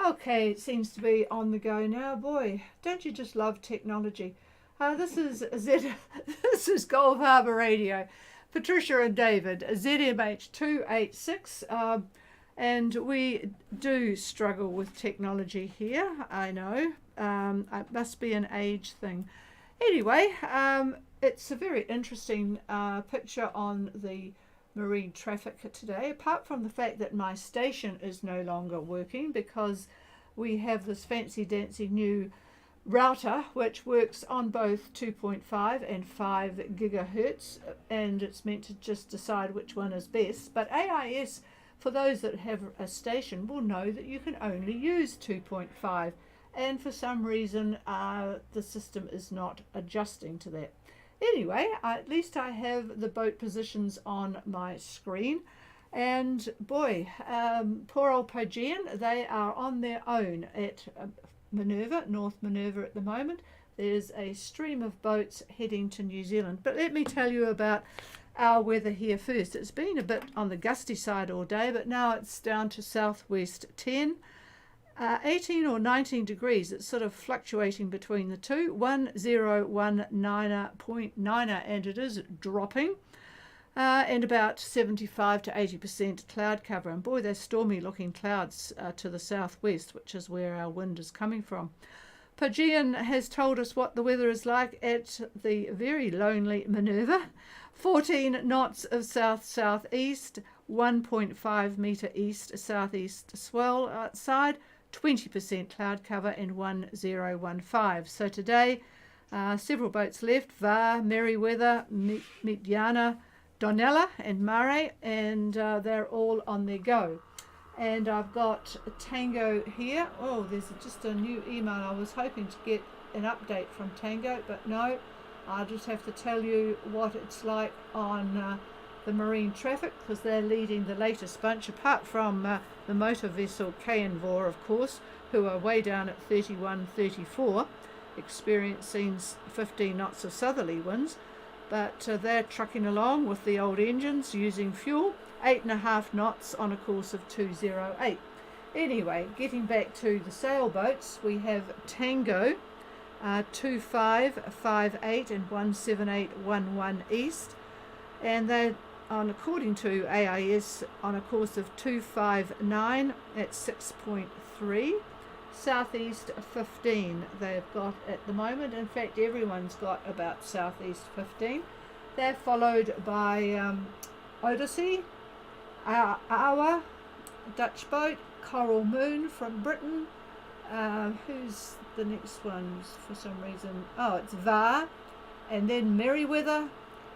Okay, it seems to be on the go now. Boy, don't you just love technology? This is this is Gulf Harbour Radio. Patricia and David, ZMH 286, and we do struggle with technology here. I know. It must be an age thing. Anyway, it's a very interesting picture on the marine traffic today, apart from the fact that my station is no longer working because we have this fancy dancy new router which works on both 2.5 and 5 gigahertz, and it's meant to just decide which one is best. But AIS, for those that have a station, will know that you can only use 2.5, and for some reason the system is not adjusting to that. Anyway, at least I have the boat positions on my screen, and boy, poor old Pagean, they are on their own at Minerva, North Minerva at the moment. There's a stream of boats heading to New Zealand. But let me tell you about our weather here first. It's been a bit on the gusty side all day, but now it's down to southwest 10. 18 or 19 degrees. It's sort of fluctuating between the two. 1019.9, and it is dropping. And about 75 to 80% cloud cover. And boy, they're stormy looking clouds to the southwest, which is where our wind is coming from. Pagean has told us what the weather is like at the very lonely Minerva. 14 knots of south-southeast, 1.5 metre east-southeast swell outside, 20% cloud cover, and 1015. So today, several boats left: Var, Merryweather, Mitjana, Donella and Murray, and they're all on their go. And I've got Tango here. Oh, there's just a new email. I was hoping to get an update from Tango, but no, I'll just have to tell you what it's like on the marine traffic, because they're leading the latest bunch, apart from the motor vessel Canvor, of course, who are way down at 31, 34, experiencing 15 knots of southerly winds. But they're trucking along with the old engines using fuel, 8.5 knots on a course of 208. Anyway, getting back to the sailboats, we have Tango 2558 and 17811 east, and they're on, according to AIS, on a course of 259 at 6.3. Southeast 15 they've got at the moment. In fact, everyone's got about southeast 15. They're followed by Odyssey, Awa, Dutch boat, Coral Moon from Britain. Who's the next one for some reason? Oh, it's Var, and then Merryweather,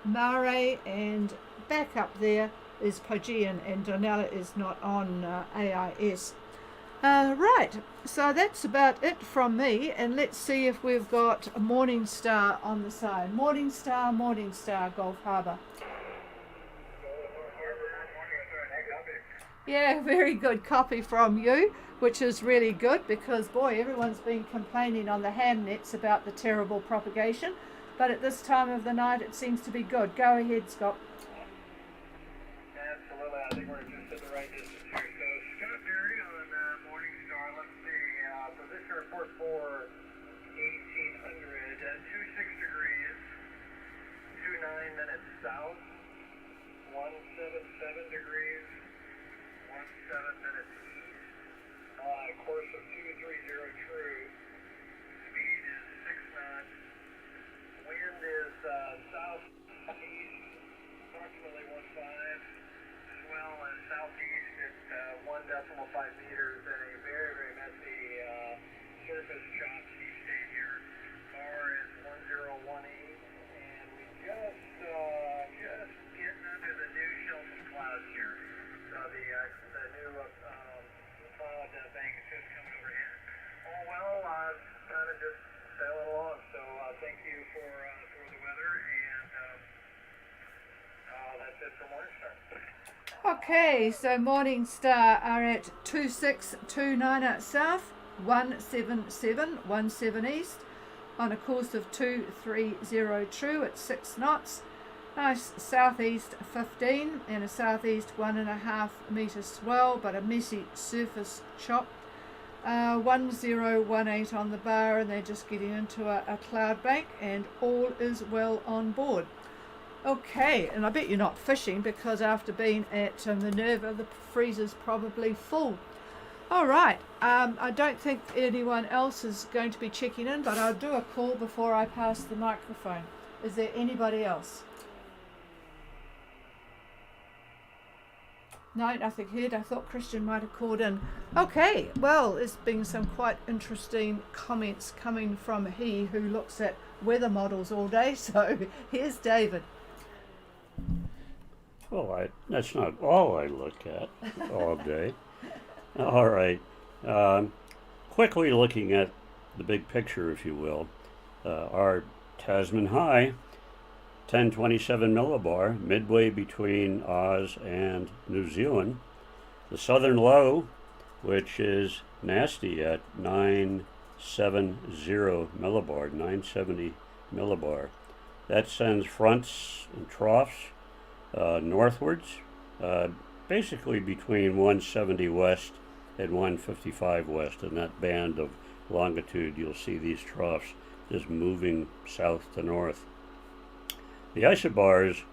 Mare, and back up there is Pagean, and Donella is not on AIS. Right, so that's about it from me, and let's see if we've got a Morning Star on the side. Morning Star, Gulf Harbour. Yeah, very good copy from you, which is really good, because boy, everyone's been complaining on the ham nets about the terrible propagation, but at this time of the night it seems to be good. Go ahead, Scott. Absolutely, I think we're just at the right distance here. So Scott Berry on Morning Star. Let's see, position report for 1800, 26 degrees, 29 minutes south, 177 degrees, 17 minutes east, course of 230 true, speed is 6 knots, wind is southeast, approximately 1.5, swell is southeast at 1.5 meters, and a very, very messy surface chop sea state here. Bar is 1018, and we just getting under the new sheltered clouds here. So the new cloud bank is just coming overhead. All well, kind of just sailing along. So thank you for the weather, and that's it for Morningstar. Okay, so Morning Star are at 2629 south, 17717 east, on a course of 230 true at 6 knots. Nice southeast 15 and a southeast 1.5 metre swell, but a messy surface chop. 1018 on the bar, and they're just getting into a cloud bank, and all is well on board. Okay, and I bet you're not fishing, because after being at Minerva, the freezer's probably full. All right, I don't think anyone else is going to be checking in, but I'll do a call before I pass the microphone. Is there anybody else? No, nothing heard. I thought Christian might have called in. Okay, well, there's been some quite interesting comments coming from he who looks at weather models all day. So here's David. Well, that's not all I look at all day. All right. Quickly looking at the big picture, if you will. Our Tasman high, 1027 millibar, midway between Oz and New Zealand. The southern low, which is nasty at 970 millibar, 970 millibar. That sends fronts and troughs northwards, basically between 170 west and 155 west. In that band of longitude, you'll see these troughs just moving south to north. The isobars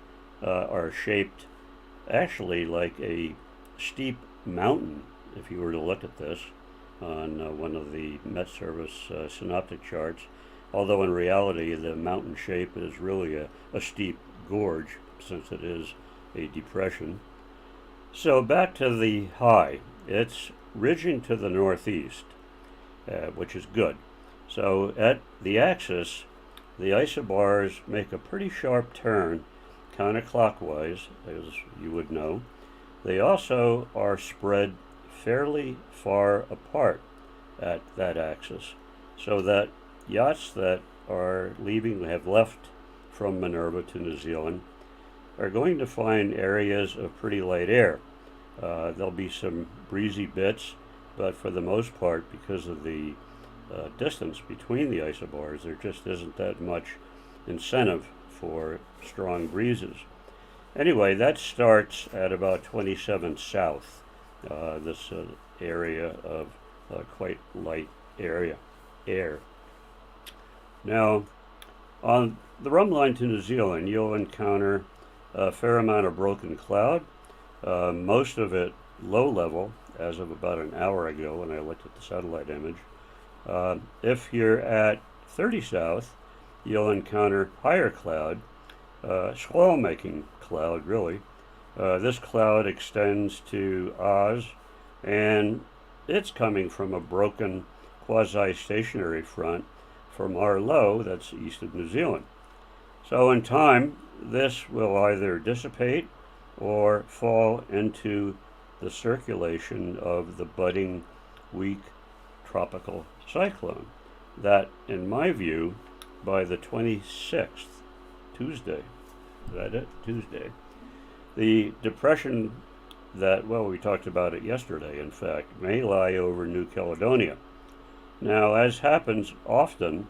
are shaped actually like a steep mountain, if you were to look at this on one of the Met Service synoptic charts, although in reality the mountain shape is really a steep gorge, since it is a depression. So back to the high, it's ridging to the northeast, which is good. So at the axis, the isobars make a pretty sharp turn counterclockwise, as you would know. They also are spread fairly far apart at that axis, so that yachts that are have left from Minerva to New Zealand are going to find areas of pretty light air. There'll be some breezy bits, but for the most part, because of the distance between the isobars, there just isn't that much incentive for strong breezes. Anyway, that starts at about 27 south, this area of quite light air. Now, on the rum line to New Zealand, you'll encounter a fair amount of broken cloud, most of it low level, as of about an hour ago when I looked at the satellite image. If you're at 30 south, you'll encounter higher cloud, squall-making cloud, really. This cloud extends to Oz, and it's coming from a broken quasi-stationary front from our low that's east of New Zealand. So in time, this will either dissipate or fall into the circulation of the budding weak tropical cyclone that, in my view, by the 26th, Tuesday, is that it? Tuesday, the depression that, well, we talked about it yesterday, in fact, may lie over New Caledonia. Now, as happens often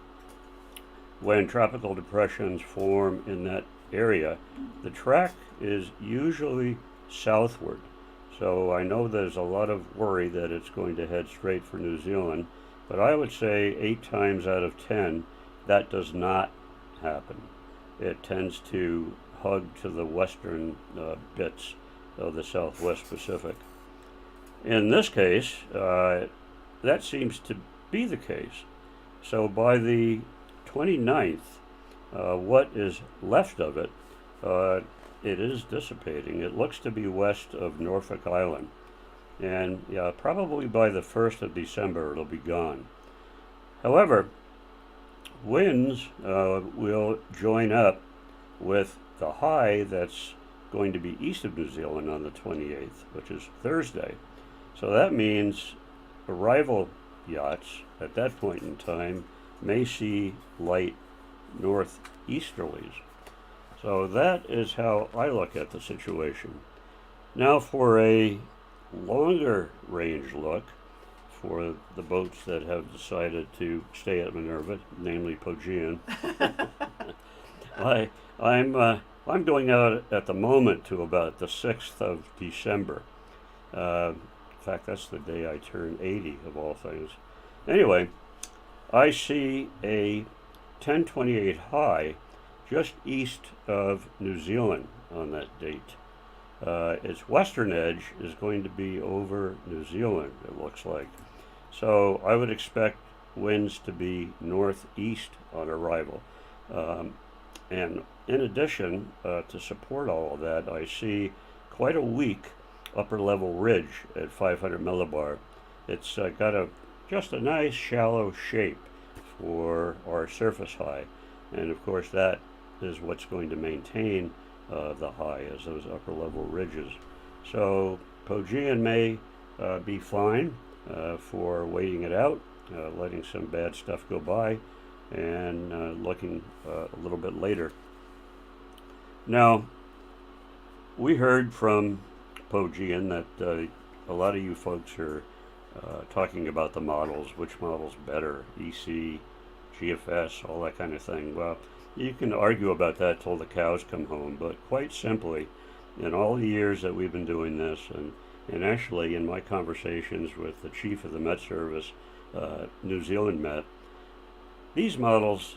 when tropical depressions form in that area, the track is usually southward. So I know there's a lot of worry that it's going to head straight for New Zealand, but I would say 8 times out of 10, that does not happen. It tends to hug to the western bits of the Southwest Pacific. In this case, that seems to be the case. So by the 29th, what is left of it, it is dissipating. It looks to be west of Norfolk Island. And yeah, probably by the 1st of December, it'll be gone. However, winds will join up with the high that's going to be east of New Zealand on the 28th, which is Thursday. So that means arrival yachts at that point in time may see light northeasterlies. So that is how I look at the situation. Now for a longer range look for the boats that have decided to stay at Minerva, namely Pogean. I'm going out at the moment to about the 6th of December. fact, that's the day I turned 80, of all things. Anyway, I see a 1028 high just east of New Zealand on that date. Its western edge is going to be over New Zealand, it looks like. So I would expect winds to be northeast on arrival. And in addition, to support all of that, I see quite a weak upper level ridge at 500 millibar. It's got just a nice shallow shape for our surface high. And of course that is what's going to maintain the high, as those upper level ridges. So Pogean may be fine for waiting it out, letting some bad stuff go by, and looking a little bit later. Now, we heard from Pogean that a lot of you folks are talking about the models, which model's better, EC, GFS, all that kind of thing. Well, you can argue about that till the cows come home, but quite simply, in all the years that we've been doing this, and actually in my conversations with the chief of the Met Service, New Zealand Met, these models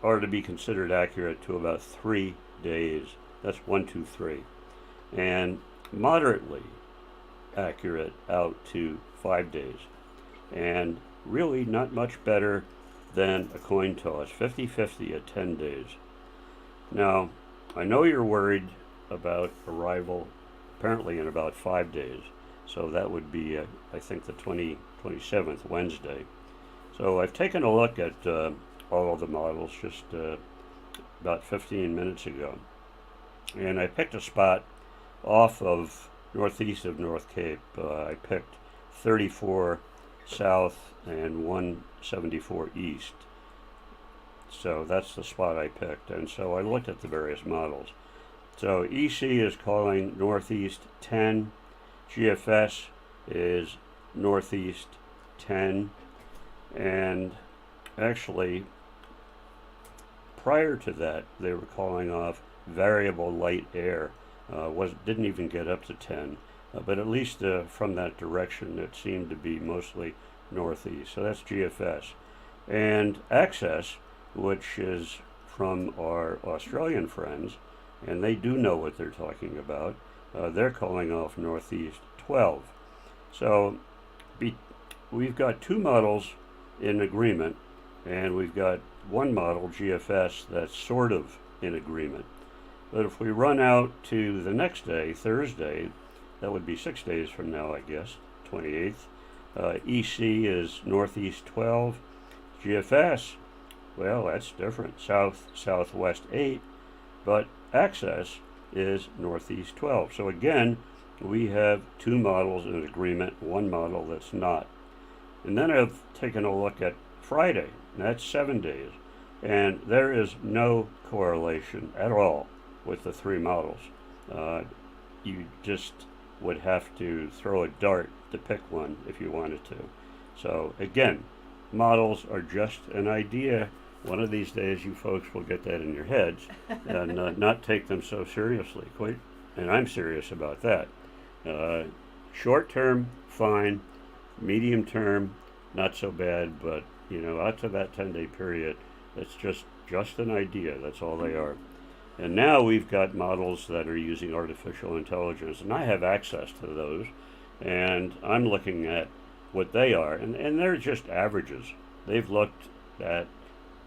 are to be considered accurate to about 3 days. That's 1, 2, 3. And moderately accurate out to 5 days. And really not much better than a coin toss, 50-50 at 10 days. Now, I know you're worried about arrival apparently in about 5 days. So that would be, I think, the 27th, Wednesday. So I've taken a look at all of the models just about 15 minutes ago. And I picked a spot off of northeast of North Cape. I picked 34 south and 174 east. So that's the spot I picked. And so I looked at the various models. So EC is calling northeast 10. GFS is northeast 10. And actually, prior to that, they were calling off variable light air. Didn't even get up to 10. But at least from that direction, it seemed to be mostly northeast. So that's GFS. And Access, which is from our Australian friends, and they do know what they're talking about, they're calling off northeast 12. So we've got two models in agreement, and we've got one model, GFS, that's sort of in agreement. But if we run out to the next day, Thursday, that would be 6 days from now, I guess, 28th. EC is northeast 12. GFS, well, that's different, southwest 8. But Access is northeast 12. So again, we have two models in agreement, one model that's not. And then I've taken a look at Friday, and that's 7 days. And there is no correlation at all with the three models. You just would have to throw a dart to pick one if you wanted to. So again, models are just an idea. One of these days you folks will get that in your heads and not take them so seriously. And I'm serious about that. Short term, fine. Medium term, not so bad. But out to that 10-day period, it's just an idea. That's all they are. And now we've got models that are using artificial intelligence, and I have access to those, and I'm looking at what they are, and they're just averages. They've looked at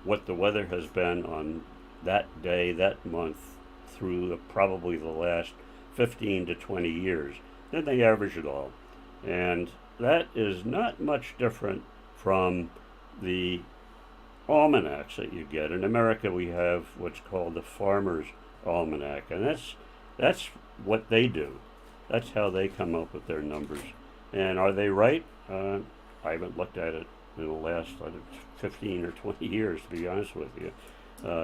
what the weather has been on that day, that month, through probably the last 15 to 20 years. Then they average it all. And that is not much different from the almanacs that you get. In America, we have what's called the Farmer's Almanac, and that's what they do. That's how they come up with their numbers. And are they right? I haven't looked at it in the last 15 or 20 years, to be honest with you.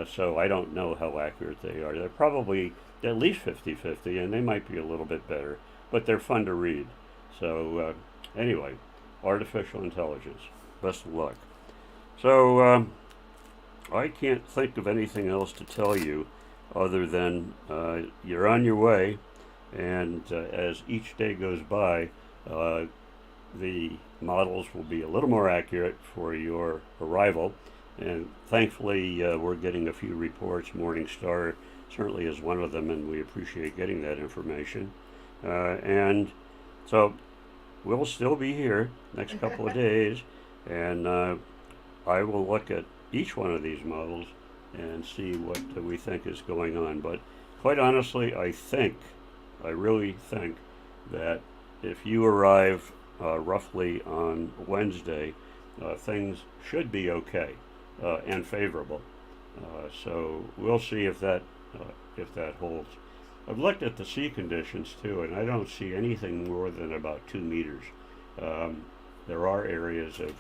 So I don't know how accurate they are. They're probably at least 50-50, and they might be a little bit better, but they're fun to read. So anyway, artificial intelligence. Best of luck. So I can't think of anything else to tell you other than you're on your way, and as each day goes by, the models will be a little more accurate for your arrival. And thankfully, we're getting a few reports. Morningstar certainly is one of them, and we appreciate getting that information. And so we'll still be here next couple of days, and I will look at each one of these models and see what we think is going on. But quite honestly, I really think that if you arrive roughly on Wednesday, things should be okay and favorable. So we'll see if that holds. I've looked at the sea conditions too, and I don't see anything more than about 2 meters. There are areas of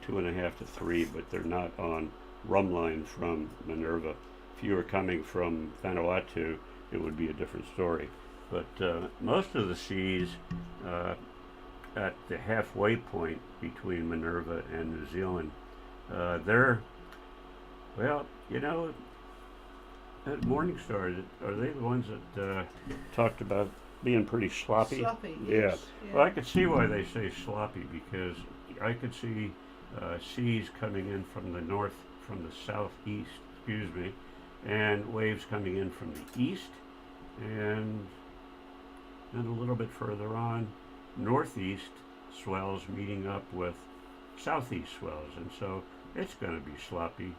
2.5 to 3, but they're not on Rumline from Minerva. If you were coming from Vanuatu, it would be a different story. But most of the seas at the halfway point between Minerva and New Zealand, they're, well, you know, at Morningstar, are they the ones that talked about being pretty sloppy? Sloppy, Yeah. yes. Well, I could see why they say sloppy, because I could see seas coming in from the north, from the southeast, excuse me, and waves coming in from the east, and then a little bit further on, northeast swells meeting up with southeast swells, and so it's going to be sloppy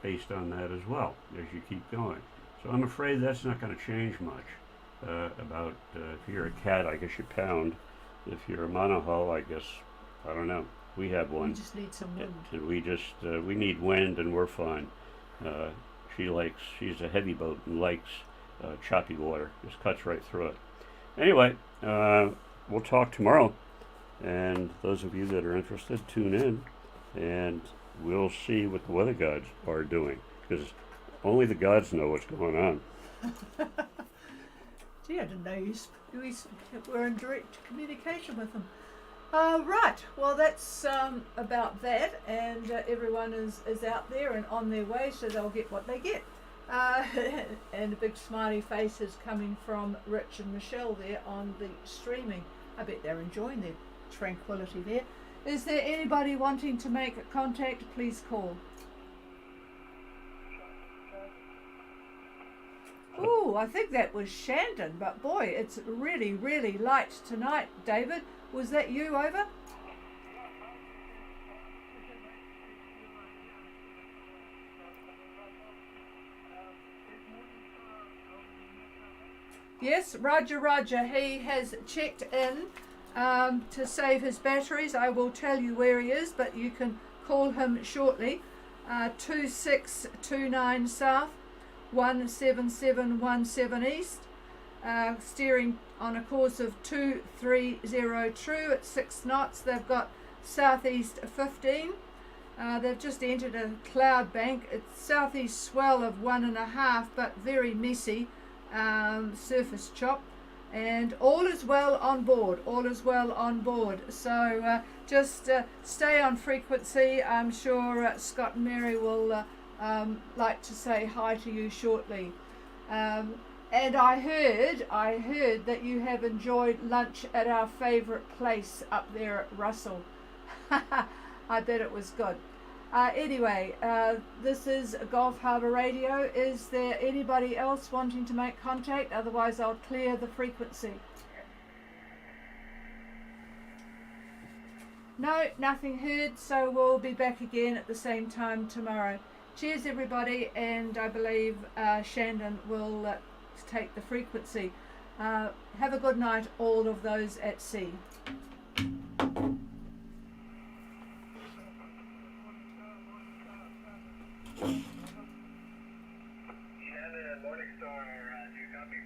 based on that as well as you keep going. So I'm afraid that's not going to change much. If you're a cat, I guess you pound. If you're a monohull, I guess, I don't know. We have one. We just need some wind. And we need wind, and we're fine. She's a heavy boat and likes choppy water. Just cuts right through it. Anyway, we'll talk tomorrow. And those of you that are interested, tune in, and we'll see what the weather gods are doing, because only the gods know what's going on. Gee, I didn't know we're in direct communication with them. Right, well that's about that, and everyone is out there and on their way, so they'll get what they get. And a big smiley face is coming from Rich and Michelle there on the streaming. I bet they're enjoying their tranquility there. Is there anybody wanting to make contact? Please call. Oh, I think that was Shandon, but boy, it's really, really light tonight. David, was that you over? Yes, Roger, Roger. He has checked in to save his batteries. I will tell you where he is, but you can call him shortly. 2629 South, 17717 East. Steering on a course of 230 true at 6 knots. They've got southeast 15. They've just entered a cloud bank. It's southeast swell of 1.5, but very messy. Surface chop, and all is well on board. So just stay on frequency. I'm sure Scott and Mary will like to say hi to you shortly. And I heard that you have enjoyed lunch at our favourite place up there at Russell. I bet it was good. Anyway, this is Gulf Harbour Radio. Is there anybody else wanting to make contact? Otherwise, I'll clear the frequency. No, nothing heard, so we'll be back again at the same time tomorrow. Cheers, everybody, and I believe Shandon will take the frequency. Have a good night, all of those at sea. Shannon, Morningstar, do you copy?